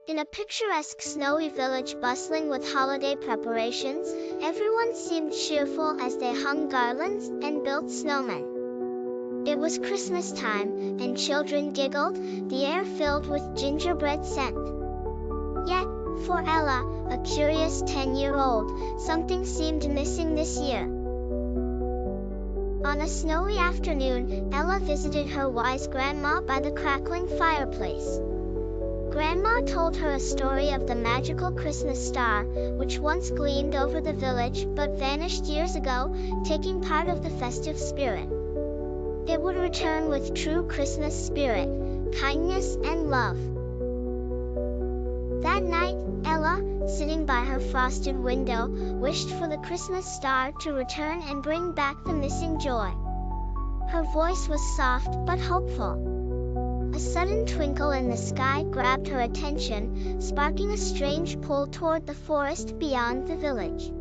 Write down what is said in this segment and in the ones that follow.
In a picturesque snowy village bustling with holiday preparations, everyone seemed cheerful as they hung garlands and built snowmen. It was Christmas time, and children giggled, the air filled with gingerbread scent. Yet, for Ella, a curious 10-year-old, something seemed missing this year. On a snowy afternoon, Ella visited her wise grandma by the crackling fireplace. Grandma told her a story of the magical Christmas star, which once gleamed over the village but vanished years ago, taking part of the festive spirit. It would return with true Christmas spirit, kindness and love. That night, Ella, sitting by her frosted window, wished for the Christmas star to return and bring back the missing joy. Her voice was soft but hopeful. A sudden twinkle in the sky grabbed her attention, sparking a strange pull toward the forest beyond the village.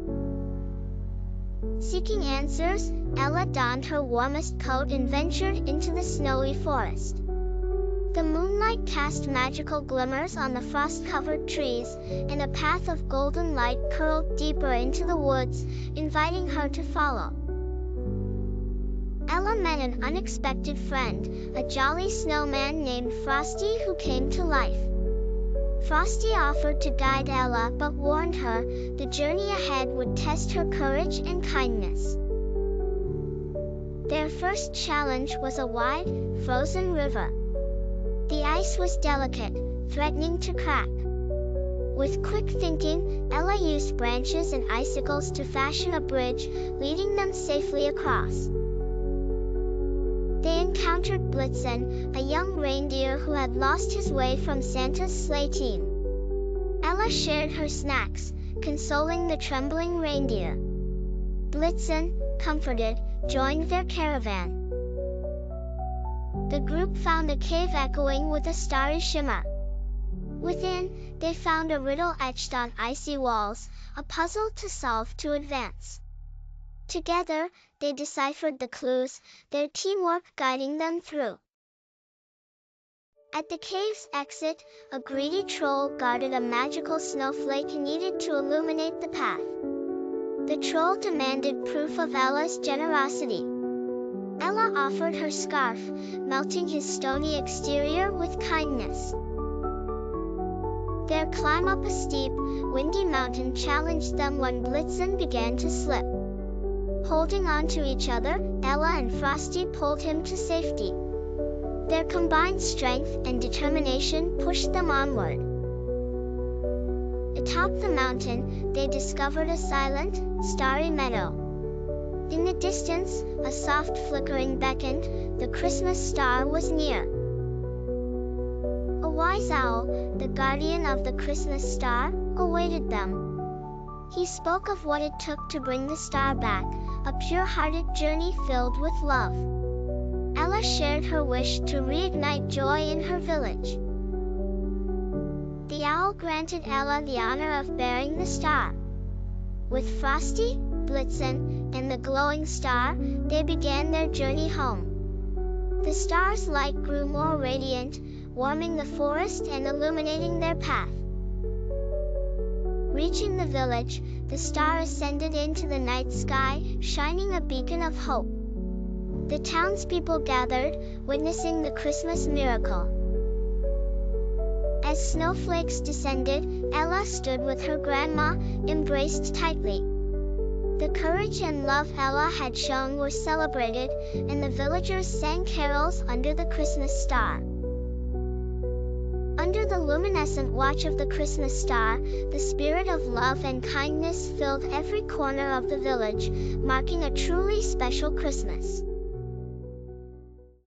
Seeking answers, Ella donned her warmest coat and ventured into the snowy forest. The moonlight cast magical glimmers on the frost-covered trees, and a path of golden light curled deeper into the woods, inviting her to follow. Ella met an unexpected friend, a jolly snowman named Frosty who came to life. Frosty offered to guide Ella but warned her the journey ahead would test her courage and kindness. Their first challenge was a wide, frozen river. The ice was delicate, threatening to crack. With quick thinking, Ella used branches and icicles to fashion a bridge, leading them safely across. They encountered Blitzen, a young reindeer who had lost his way from Santa's sleigh team. Ella shared her snacks, consoling the trembling reindeer. Blitzen, comforted, joined their caravan. The group found a cave echoing with a starry shimmer. Within, they found a riddle etched on icy walls, a puzzle to solve to advance. Together, they deciphered the clues, their teamwork guiding them through. At the cave's exit, a greedy troll guarded a magical snowflake needed to illuminate the path. The troll demanded proof of Ella's generosity. Ella offered her scarf, melting his stony exterior with kindness. Their climb up a steep, windy mountain challenged them when Blitzen began to slip. Holding on to each other, Ella and Frosty pulled him to safety. Their combined strength and determination pushed them onward. Atop the mountain, they discovered a silent, starry meadow. In the distance, a soft flickering beckoned, the Christmas star was near. A wise owl, the guardian of the Christmas star, awaited them. He spoke of what it took to bring the star back, a pure-hearted journey filled with love. Ella shared her wish to reignite joy in her village. The owl granted Ella the honor of bearing the star. With Frosty, Blitzen, and the glowing star, they began their journey home. The star's light grew more radiant, warming the forest and illuminating their path. Reaching the village, the star ascended into the night sky, shining a beacon of hope. The townspeople gathered, witnessing the Christmas miracle. As snowflakes descended, Ella stood with her grandma, embraced tightly. The courage and love Ella had shown were celebrated, and the villagers sang carols under the Christmas star. Under the luminescent watch of the Christmas star, the spirit of love and kindness filled every corner of the village, marking a truly special Christmas.